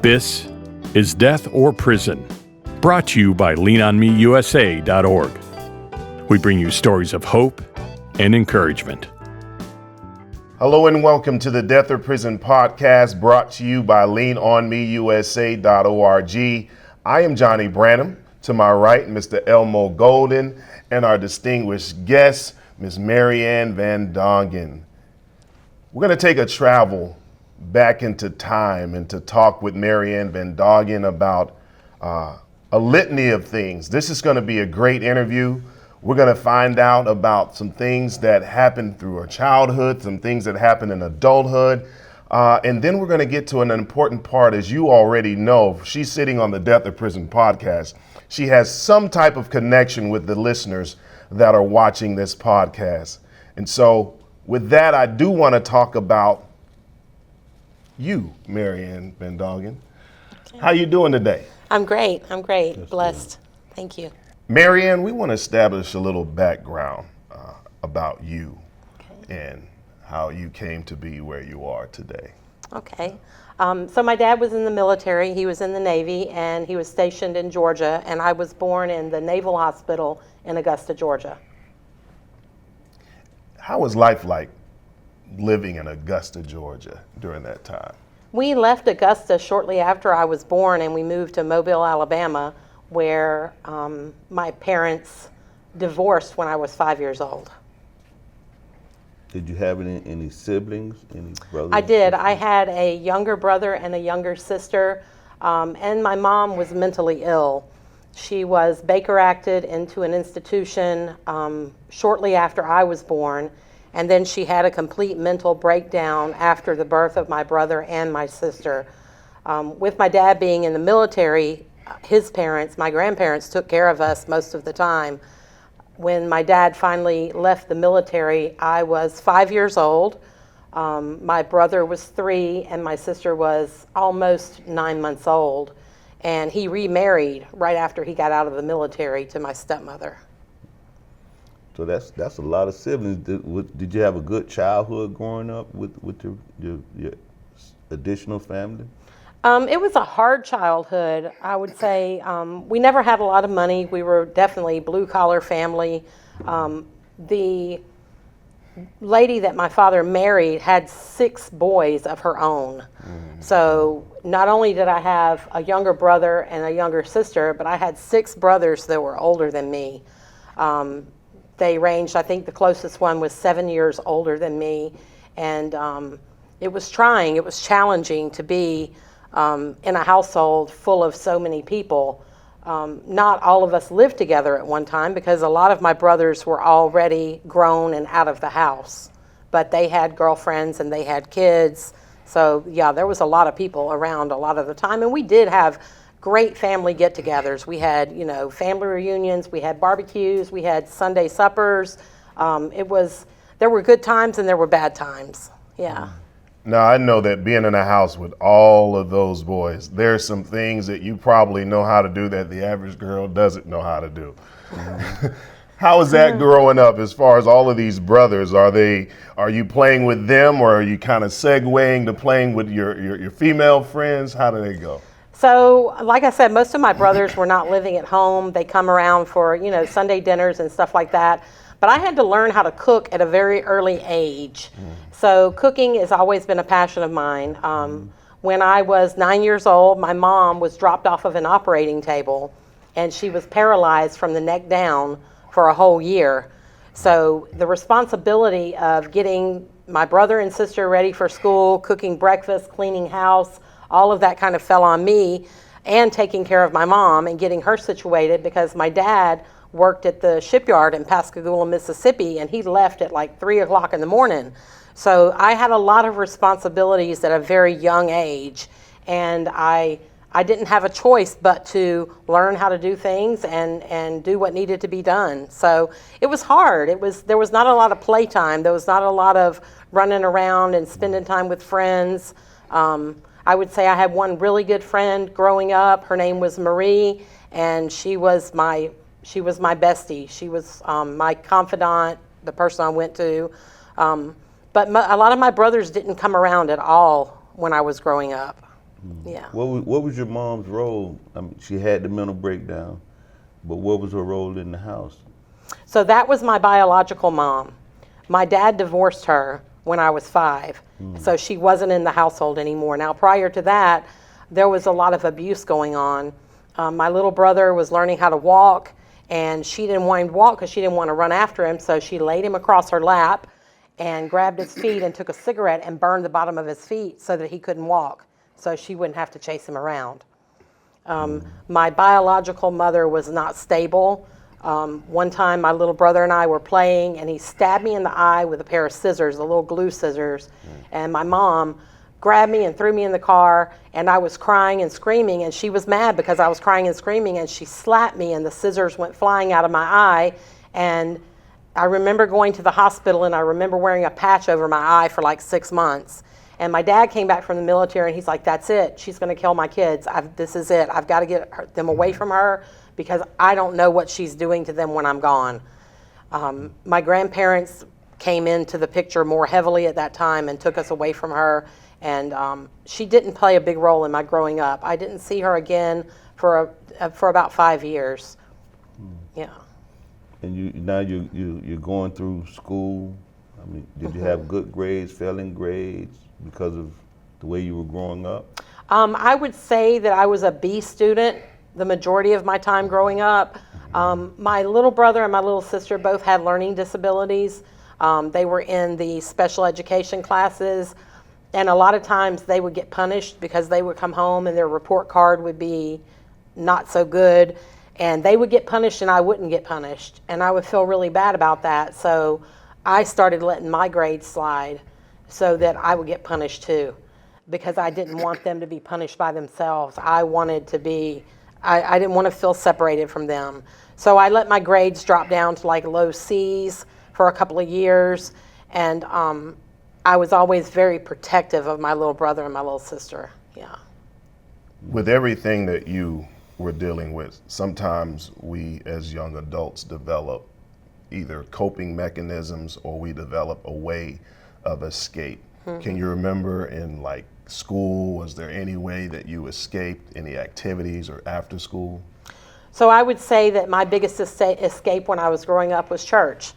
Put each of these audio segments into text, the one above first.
This is Death or Prison, brought to you by leanonmeusa.org. We bring you stories of hope and encouragement. Hello and welcome to the Death or Prison podcast, brought to you by leanonmeusa.org. I am Johnny Branham. To my right, Mr. Elmo Golden, and our distinguished guest, Ms. Marianne Van Dongen. We're going to take a travel back into time and to talk with Marianne Van Dongen about a litany of things. This is going to be a great interview. We're going to find out about some things that happened through her childhood, some things that happened in adulthood, and then we're going to get to an important part. As you already know, she's sitting on the Death or Prison podcast. She has some type of connection with the listeners that are watching this podcast. And so with that, I do want to talk about you, Marianne Van Dongen. Okay. How you doing today? I'm great. That's Blessed. Good. Thank you. Marianne, we want to establish a little background about you and how you came to be where you are today. Okay. So my dad was in the military. He was in the Navy, and he was stationed in Georgia, and I was born in the Naval Hospital in Augusta, Georgia. How was life like living in Augusta, Georgia during that time? We left Augusta shortly after I was born, and we moved to Mobile, Alabama, where my parents divorced when I was 5 years old. Did you have any siblings, any brothers? I did. I had a younger brother and a younger sister, and my mom was mentally ill. She was Baker acted into an institution shortly after I was born, and then she had a complete mental breakdown after the birth of my brother and my sister. With my dad being in the military, his parents, my grandparents, took care of us most of the time. When my dad finally left the military, I was 5 years old. My brother was 3, and my sister was almost 9 months old. And he remarried right after he got out of the military to my stepmother. So that's a lot of siblings. Did you have a good childhood growing up with your additional family? It was a hard childhood, I would say. We never had a lot of money. We were definitely blue-collar family. The lady that my father married had 6 boys of her own. So not only did I have a younger brother and a younger sister, but I had 6 brothers that were older than me. They ranged, I think the closest one was 7 years older than me. And it was trying, it was challenging to be in a household full of so many people. Not all of us lived together at one time because a lot of my brothers were already grown and out of the house, but they had girlfriends and they had kids. So yeah, there was a lot of people around a lot of the time, and we did have great family get-togethers. We had, family reunions, we had barbecues, we had Sunday suppers. There were good times and there were bad times. Yeah. Now, I know that being in a house with all of those boys, there's some things that you probably know how to do that the average girl doesn't know how to do. How is that growing up as far as all of these brothers? Are you playing with them, or are you kind of segueing to playing with your female friends? How do they go? So, like I said, most of my brothers were not living at home. They come around for, Sunday dinners and stuff like that. But I had to learn how to cook at a very early age. So cooking has always been a passion of mine. When I was 9 years old, my mom was dropped off of an operating table, and she was paralyzed from the neck down for a whole year. So the responsibility of getting my brother and sister ready for school, cooking breakfast, cleaning house, all of that kind of fell on me, and taking care of my mom and getting her situated, because my dad worked at the shipyard in Pascagoula, Mississippi, and he left at like 3 o'clock in the morning. So I had a lot of responsibilities at a very young age, and I didn't have a choice but to learn how to do things and do what needed to be done. So it was hard. There was not a lot of playtime. There was not a lot of running around and spending time with friends. I would say I had one really good friend growing up. Her name was Marie, and she was my bestie. She was my confidant, the person I went to. But a lot of my brothers didn't come around at all when I was growing up. Yeah. What was your mom's role? I mean, she had the mental breakdown, but what was her role in the house? So that was my biological mom. My dad divorced her when I was 5, so she wasn't in the household anymore. Now, prior to that, there was a lot of abuse going on. My little brother was learning how to walk, and she didn't want him to walk because she didn't want to run after him, so she laid him across her lap and grabbed his feet and took a cigarette and burned the bottom of his feet so that he couldn't walk, so she wouldn't have to chase him around. My biological mother was not stable. One time my little brother and I were playing, and he stabbed me in the eye with a pair of scissors, the little glue scissors, and my mom grabbed me and threw me in the car, and I was crying and screaming, and she was mad because I was crying and screaming, and she slapped me, and the scissors went flying out of my eye. And I remember going to the hospital, and I remember wearing a patch over my eye for like 6 months. And my dad came back from the military, and he's like, that's it. She's going to kill my kids. This is it. I've got to get them away from her because I don't know what she's doing to them when I'm gone. My grandparents came into the picture more heavily at that time and took us away from her. And she didn't play a big role in my growing up. I didn't see her again for about 5 years. Yeah. And now you're going through school. I mean, did you have good grades, failing grades because of the way you were growing up? I would say that I was a B student the majority of my time growing up. My little brother and my little sister both had learning disabilities. They were in the special education classes, and a lot of times they would get punished because they would come home and their report card would be not so good, and they would get punished and I wouldn't get punished, and I would feel really bad about that. So I started letting my grades slide so that I would get punished too, because I didn't want them to be punished by themselves. I wanted to be, I didn't want to feel separated from them. So I let my grades drop down to like low C's for a couple of years, and I was always very protective of my little brother and my little sister. Yeah. With everything that you were dealing with, sometimes we as young adults develop either coping mechanisms or we develop a way of escape. Can you remember in like school, was there any way that you escaped, any activities or after school? So I would say that my biggest escape when I was growing up was church.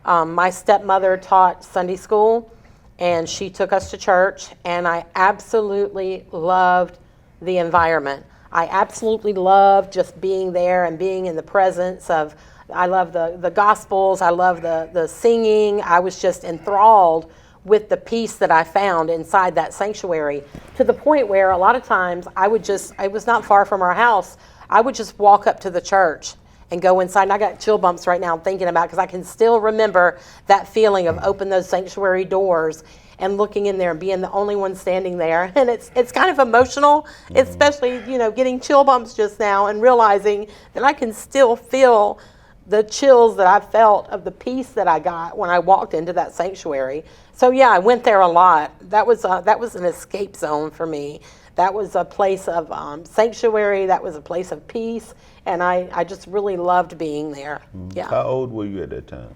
My stepmother taught Sunday school, and she took us to church, and I absolutely loved the environment. I absolutely loved just being there and being in the presence of, I love the Gospels, I love the singing. I was just enthralled with the peace that I found inside that sanctuary, to the point where a lot of times it was not far from our house, I would just walk up to the church and go inside. And I got chill bumps right now thinking about it, because I can still remember that feeling of opening those sanctuary doors and looking in there and being the only one standing there. And it's kind of emotional, especially, getting chill bumps just now and realizing that I can still feel the chills that I felt of the peace that I got when I walked into that sanctuary. So yeah, I went there a lot. That was an escape zone for me. That was a place of sanctuary. That was a place of peace, and I just really loved being there. Yeah. How old were you at that time?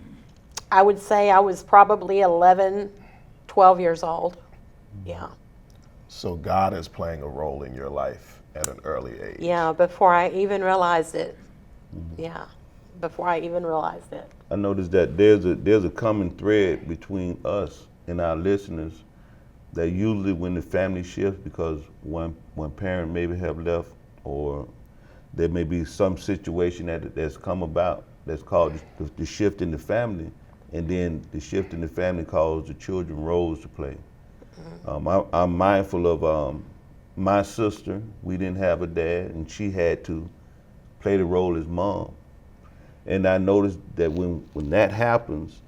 I would say I was probably 11, 12 years old. Yeah. So God is playing a role in your life at an early age. Yeah, before I even realized it. Yeah, before I even realized it. I noticed that there's a common thread between us and our listeners, that usually when the family shifts, because one parent maybe have left, or there may be some situation that's come about that's called the shift in the family, and then the shift in the family calls the children roles to play. I'm mindful of my sister. We didn't have a dad, and she had to play the role as mom. And I noticed that when that happens,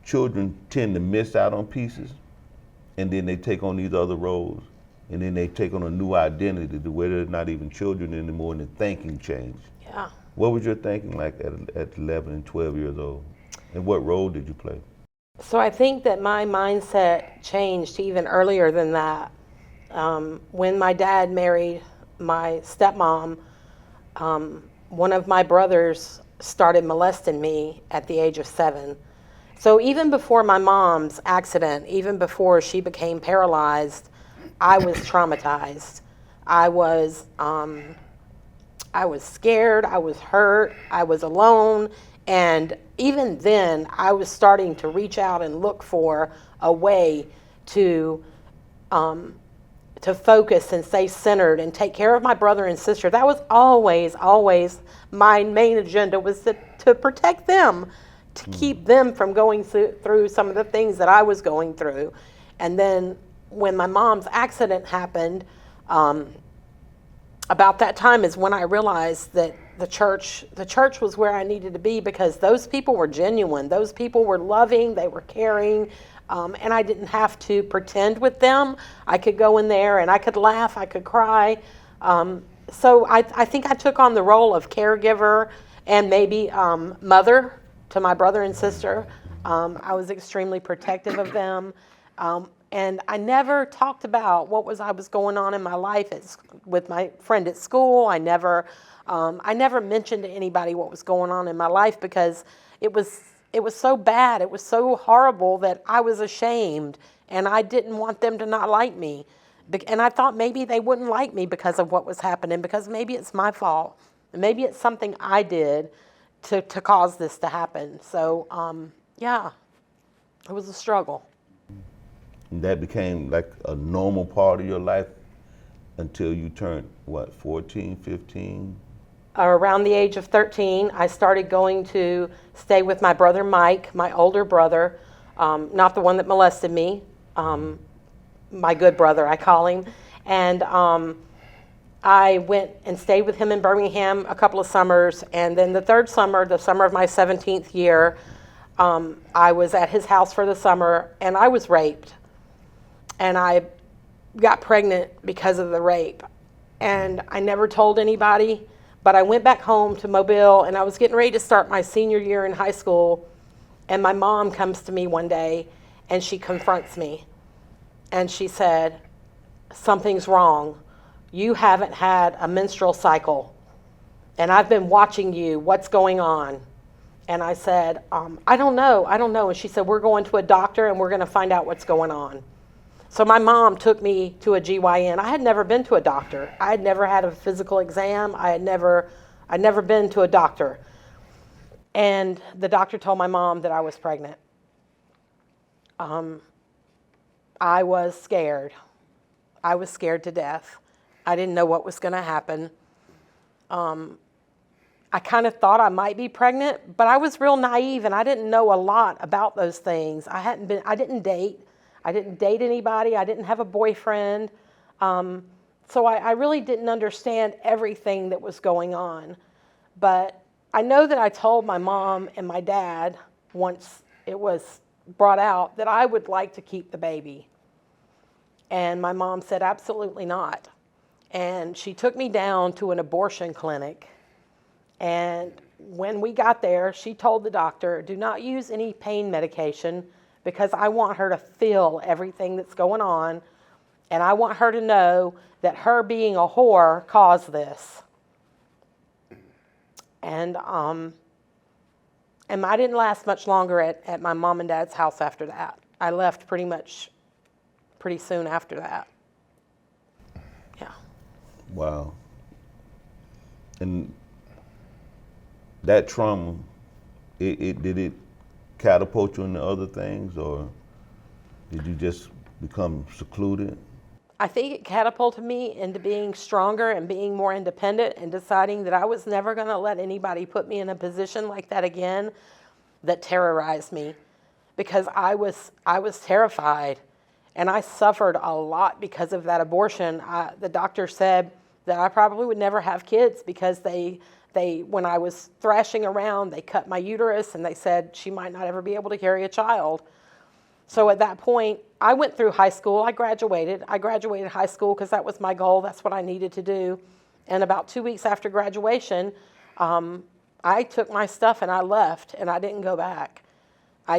children tend to miss out on pieces, and then they take on these other roles, and then they take on a new identity to where they're not even children anymore, and the thinking change. Yeah. What was your thinking like at 11 and 12 years old? And what role did you play? So I think that my mindset changed even earlier than that. When my dad married my stepmom, one of my brothers started molesting me at the age of 7. So even before my mom's accident, even before she became paralyzed, I was traumatized. I was scared, I was hurt, I was alone, and even then I was starting to reach out and look for a way to focus and stay centered and take care of my brother and sister. That was always my main agenda, was to protect them, to keep them from going through some of the things that I was going through. And then when my mom's accident happened, about that time is when I realized that the church was where I needed to be, because those people were genuine. Those people were loving, they were caring, and I didn't have to pretend with them. I could go in there and I could laugh, I could cry. So I think I took on the role of caregiver and maybe mother to my brother and sister. I was extremely protective of them. And I never talked about what I was going on in my life with my friend at school. I never mentioned to anybody what was going on in my life, because it was so bad, it was so horrible that I was ashamed, and I didn't want them to not like me. And I thought maybe they wouldn't like me because of what was happening, because maybe it's my fault. Maybe it's something I did to cause this to happen. So, yeah, it was a struggle. And that became like a normal part of your life until you turned, 14, 15? Around the age of 13, I started going to stay with my brother Mike, my older brother, not the one that molested me, my good brother, I call him. And I went and stayed with him in Birmingham a couple of summers. And then the third summer, the summer of my 17th year, I was at his house for the summer, and I was raped. And I got pregnant because of the rape. And I never told anybody, but I went back home to Mobile, and I was getting ready to start my senior year in high school, and my mom comes to me one day, and she confronts me. And she said, "Something's wrong. You haven't had a menstrual cycle, and I've been watching you. What's going on?" And I said, I don't know. And she said, "We're going to a doctor, and we're going to find out what's going on." So my mom took me to a GYN. I had never been to a doctor. I had never had a physical exam. I'd never been to a doctor. And the doctor told my mom that I was pregnant. I was scared. I was scared to death. I didn't know what was going to happen. I kind of thought I might be pregnant, but I was real naive, and I didn't know a lot about those things. I didn't date. I didn't date anybody. I didn't have a boyfriend. So I really didn't understand everything that was going on. But I know that I told my mom and my dad, once it was brought out, that I would like to keep the baby. And my mom said, "Absolutely not." And she took me down to an abortion clinic. And when we got there, she told the doctor, "Do not use any pain medication, because I want her to feel everything that's going on, and I want her to know that her being a whore caused this." And I didn't last much longer at my mom and dad's house after that. I left pretty soon after that. Yeah. Wow. And that trauma, did it catapult you into other things, or did you just become secluded? I think it catapulted me into being stronger and being more independent, and deciding that I was never going to let anybody put me in a position like that again that terrorized me, because I was terrified, and I suffered a lot because of that abortion. The doctor said that I probably would never have kids, because when I was thrashing around, they cut my uterus, and they said she might not ever be able to carry a child. So at that point, I went through high school. I graduated high school because that was my goal. That's what I needed to do. And about 2 weeks after graduation, I took my stuff and I left, and I didn't go back. I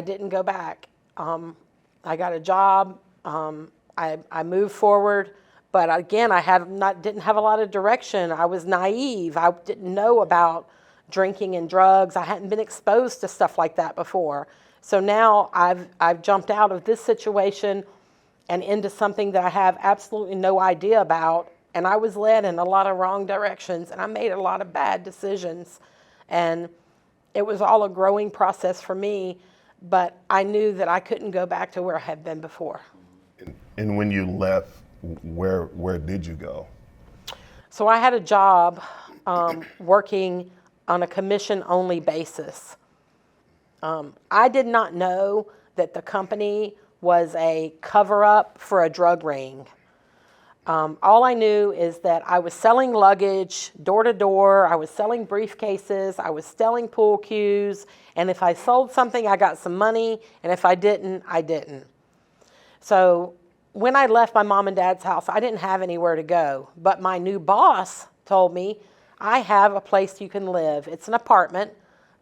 got a job. I moved forward. But again, didn't have a lot of direction. I was naive. I didn't know about drinking and drugs. I hadn't been exposed to stuff like that before. So now I've jumped out of this situation, and into something that I have absolutely no idea about. And I was led in a lot of wrong directions, and I made a lot of bad decisions. And it was all a growing process for me, but I knew that I couldn't go back to where I had been before. And when you left, where did you go? So I had a job working on a commission-only basis. I did not know that the company was a cover-up for a drug ring. All I knew is that I was selling luggage door to door, I was selling briefcases, I was selling pool cues, and if I sold something, I got some money, and if I didn't, I didn't. So when I left my mom and dad's house, I didn't have anywhere to go, but my new boss told me, I have a place you can live. It's an apartment.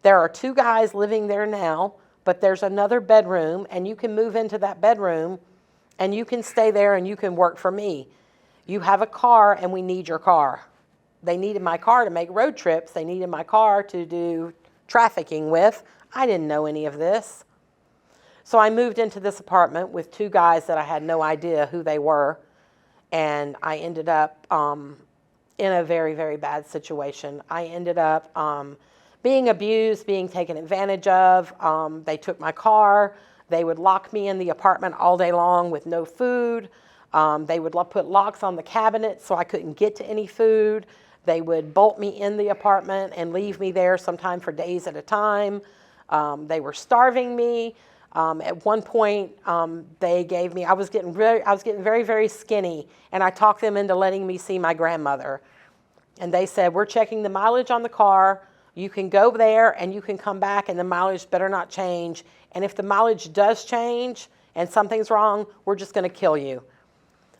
There are 2 guys living there now, but there's another bedroom, and you can move into that bedroom, and you can stay there, and you can work for me. You have a car, and we need your car. They needed my car to make road trips. They needed my car to do trafficking with. I didn't know any of this. So I moved into this apartment with 2 guys that I had no idea who they were, and I ended up in a very, very bad situation. I ended up being abused, being taken advantage of. They took my car. They would lock me in the apartment all day long with no food. They would put locks on the cabinets so I couldn't get to any food. They would bolt me in the apartment and leave me there sometime for days at a time. They were starving me. At one point, they gave me, I was getting very, very skinny, and I talked them into letting me see my grandmother. And they said, we're checking the mileage on the car. You can go there and you can come back, and the mileage better not change. And if the mileage does change and something's wrong, we're just going to kill you.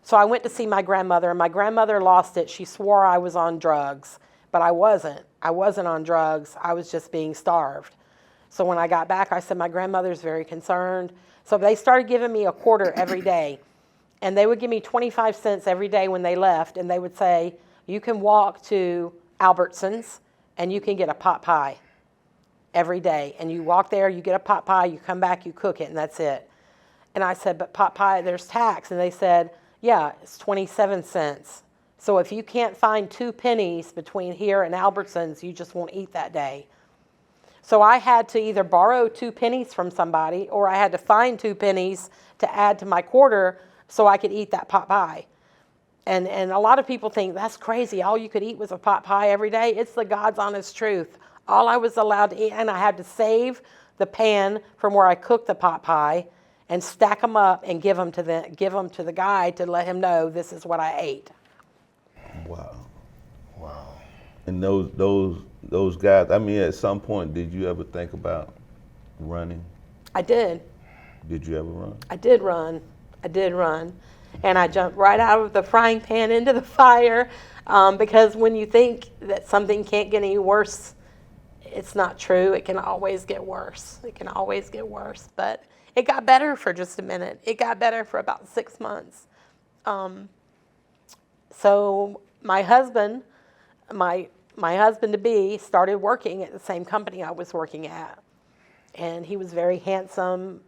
So I went to see my grandmother, and my grandmother lost it. She swore I was on drugs, but I wasn't. I wasn't on drugs. I was just being starved. So when I got back, I said, my grandmother's very concerned. So they started giving me a quarter every day. And they would give me 25 cents every day when they left. And they would say, you can walk to Albertsons and you can get a pot pie every day. And you walk there, you get a pot pie, you come back, you cook it, and that's it. And I said, but pot pie, there's tax. And they said, yeah, it's 27 cents. So if you can't find 2 pennies between here and Albertsons, you just won't eat that day. So I had to either borrow 2 pennies from somebody, or I had to find 2 pennies to add to my quarter so I could eat that pot pie. And a lot of people think that's crazy. All you could eat was a pot pie every day. It's the God's honest truth. All I was allowed to eat, and I had to save the pan from where I cooked the pot pie and stack them up and give them to the guy to let him know this is what I ate. Wow. Wow. And those guys, I mean, at some point, did you ever think about running? I did. Did you ever run? I did run. And I jumped right out of the frying pan into the fire because when you think that something can't get any worse, it's not true. It can always get worse. But it got better for just a minute. It got better for about 6 months. So my husband to be started working at the same company I was working at. And he was very handsome.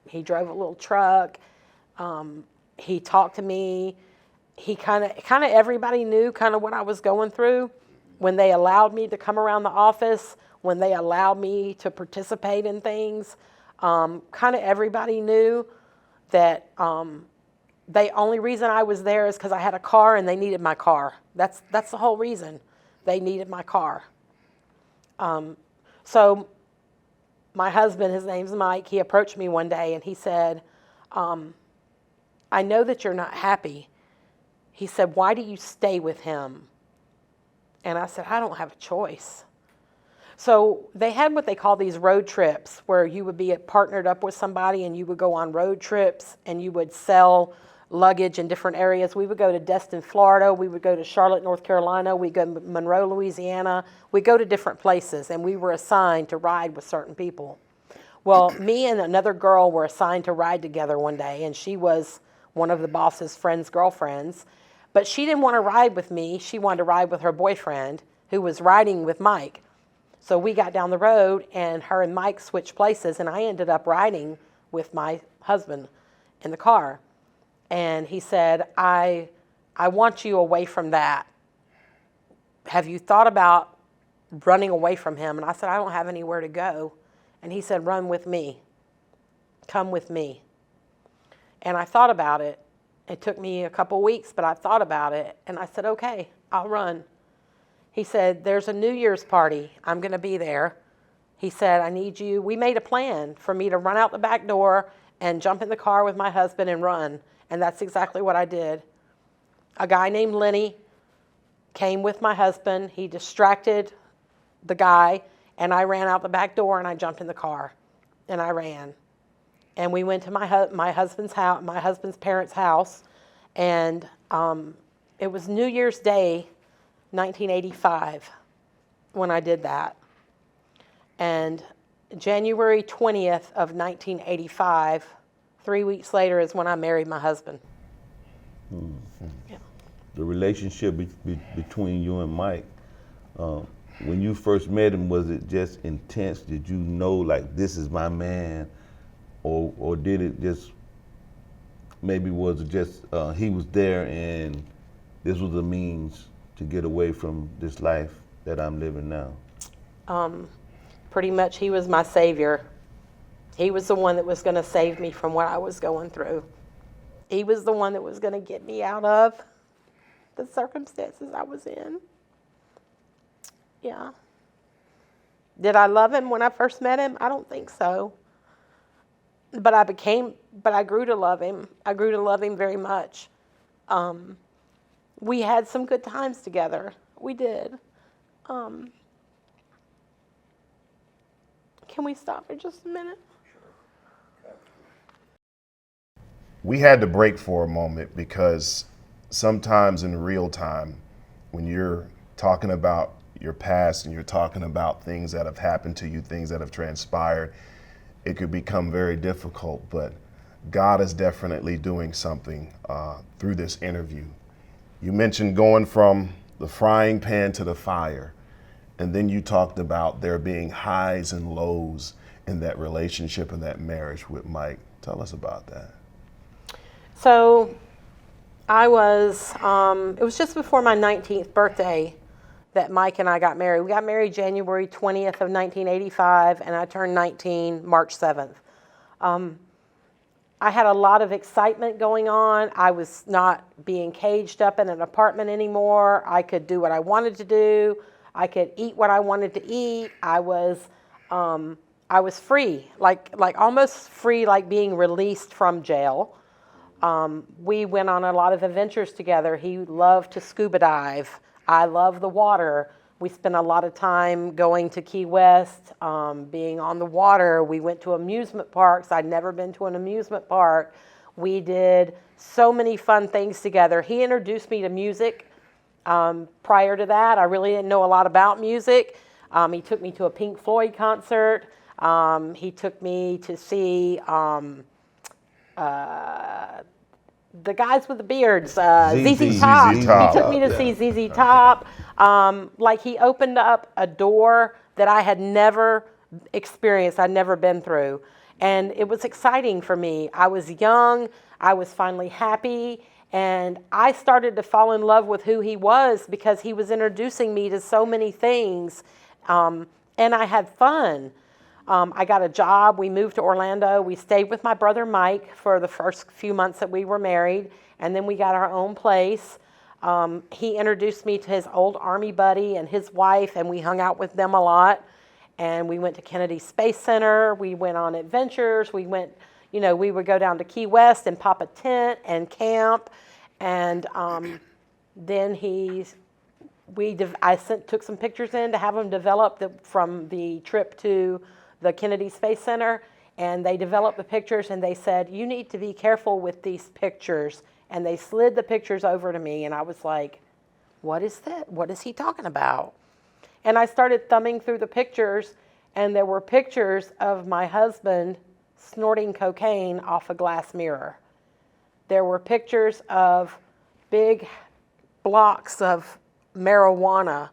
He drove a little truck. He talked to me. He kind of everybody knew kind of what I was going through when they allowed me to come around the office, when they allowed me to participate in things. Kind of everybody knew that the only reason I was there is because I had a car and they needed my car. That's the whole reason. They needed my car. So my husband, his name's Mike, he approached me one day and he said, I know that you're not happy. He said, why do you stay with him? And I said, I don't have a choice. So they had what they call these road trips where you would be partnered up with somebody and you would go on road trips and you would sell luggage in different areas. We would go to Destin, Florida. We would go to Charlotte, North Carolina. We'd go to Monroe, Louisiana. We'd go to different places, and we were assigned to ride with certain people. Well, me and another girl were assigned to ride together one day, and she was one of the boss's friend's girlfriends. But she didn't want to ride with me. She wanted to ride with her boyfriend, who was riding with Mike. So we got down the road, and her and Mike switched places, and I ended up riding with my husband in the car. And he said, I want you away from that. Have you thought about running away from him? And I said, I don't have anywhere to go. And he said, run with me. Come with me. And I thought about it. It took me a couple weeks, but I thought about it. And I said, okay, I'll run. He said, there's a New Year's party. I'm going to be there. He said, I need you. We made a plan for me to run out the back door and jump in the car with my husband and run. And that's exactly what I did. A guy named Lenny came with my husband. He distracted the guy, and I ran out the back door, and I jumped in the car, and I ran. And we went to my husband's house, my husband's parents' house, and it was New Year's Day, 1985, when I did that. And January 20th of 1985, 3 weeks later, is when I married my husband. Yeah. The relationship between you and Mike, when you first met him, was it just intense? Did you know, like, this is my man? Or did it just, maybe was it just he was there and this was a means to get away from this life that I'm living now? Pretty much he was my savior. He was the one that was going to save me from what I was going through. He was the one that was going to get me out of the circumstances I was in. Yeah. Did I love him when I first met him? I don't think so. But I grew to love him. I grew to love him very much. We had some good times together. We did. Can we stop for just a minute? We had to break for a moment because sometimes in real time, when you're talking about your past and you're talking about things that have happened to you, things that have transpired, it could become very difficult. But God is definitely doing something through this interview. You mentioned going from the frying pan to the fire, and then you talked about there being highs and lows in that relationship and that marriage with Mike. Tell us about that. So it was just before my 19th birthday that Mike and I got married. We got married January 20th of 1985, and I turned 19 March 7th. I had a lot of excitement going on. I was not being caged up in an apartment anymore. I could do what I wanted to do. I could eat what I wanted to eat. I was free, like almost free, like being released from jail. We went on a lot of adventures together. He loved to scuba dive. I love the water. We spent a lot of time going to Key West, being on the water. We went to amusement parks. I'd never been to an amusement park. We did so many fun things together. He introduced me to music. Prior to that, I really didn't know a lot about music. He took me to a Pink Floyd concert. He took me to see the guys with the beards, ZZ Top. ZZ Top. He took me to see ZZ Top. Like, he opened up a door that I had never experienced, I'd never been through. And it was exciting for me. I was young, I was finally happy, and I started to fall in love with who he was because he was introducing me to so many things, and I had fun. I got a job. We moved to Orlando. We stayed with my brother Mike for the first few months that we were married, and then we got our own place. He introduced me to his old Army buddy and his wife, and we hung out with them a lot. And we went to Kennedy Space Center. We went on adventures. We went, we would go down to Key West and pop a tent and camp. And then I took some pictures in to have them develop from the trip to the Kennedy Space Center, and they developed the pictures, and they said, you need to be careful with these pictures. And they slid the pictures over to me, and I was like, what is that? What is he talking about? And I started thumbing through the pictures, and there were pictures of my husband snorting cocaine off a glass mirror. There were pictures of big blocks of marijuana.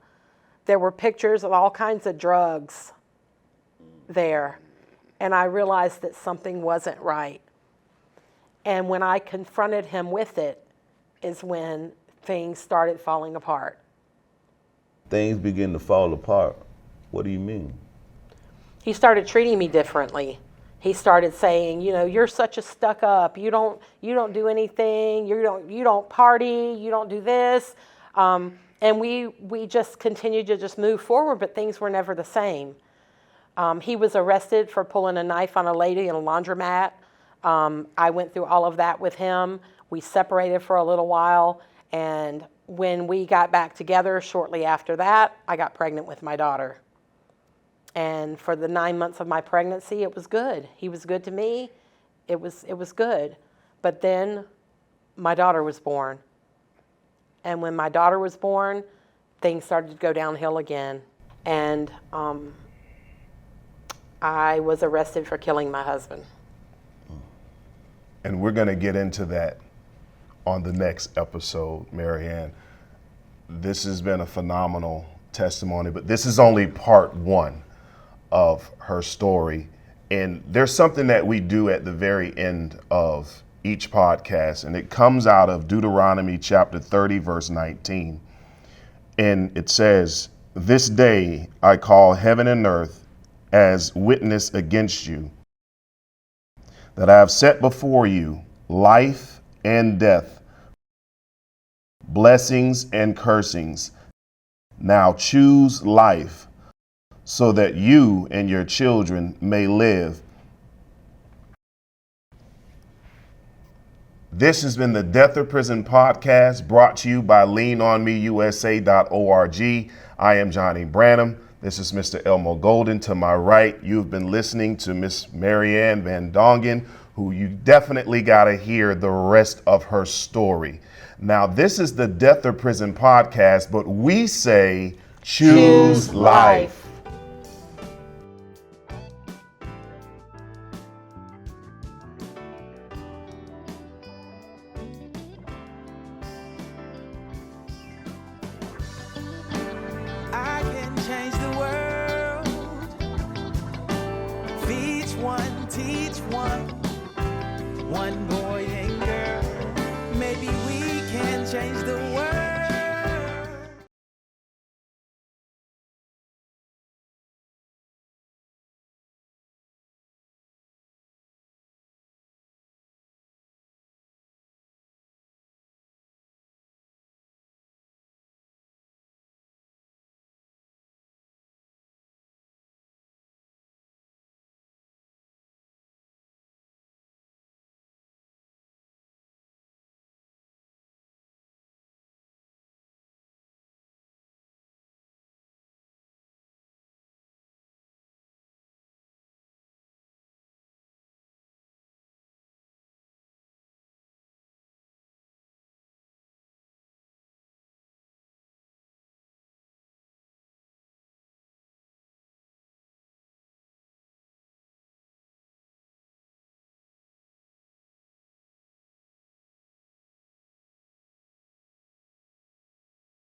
There were pictures of all kinds of drugs there. And I realized that something wasn't right. And when I confronted him with it is when things started falling apart. Things begin to fall apart. What do you mean? He started treating me differently. He started saying, you know, you're such a stuck up. You don't do anything. You don't party. You don't do this. And we just continued to just move forward, but things were never the same. He was arrested for pulling a knife on a lady in a laundromat. I went through all of that with him. We separated for a little while, and when we got back together shortly after that, I got pregnant with my daughter. And for the 9 months of my pregnancy, it was good. He was good to me. It was good. But then my daughter was born. And when my daughter was born, things started to go downhill again. And I was arrested for killing my husband. And we're going to get into that on the next episode, Marianne. This has been a phenomenal testimony, but this is only part one of her story. And there's something that we do at the very end of each podcast, and it comes out of Deuteronomy chapter 30, verse 19. And it says, "This day I call heaven and earth as witness against you, that I have set before you life and death, blessings and cursings. Now choose life, so that you and your children may live." This has been the Death or Prison podcast, brought to you by leanonmeusa.org. I am Johnny Branham. This is Mr. Elmo Golden. To my right, you've been listening to Miss Marianne Van Dongen, who you definitely got to hear the rest of her story. Now, this is the Death or Prison podcast, but we say choose life. I can change the world. Each one, teach one. One boy and girl. Maybe we can change the world.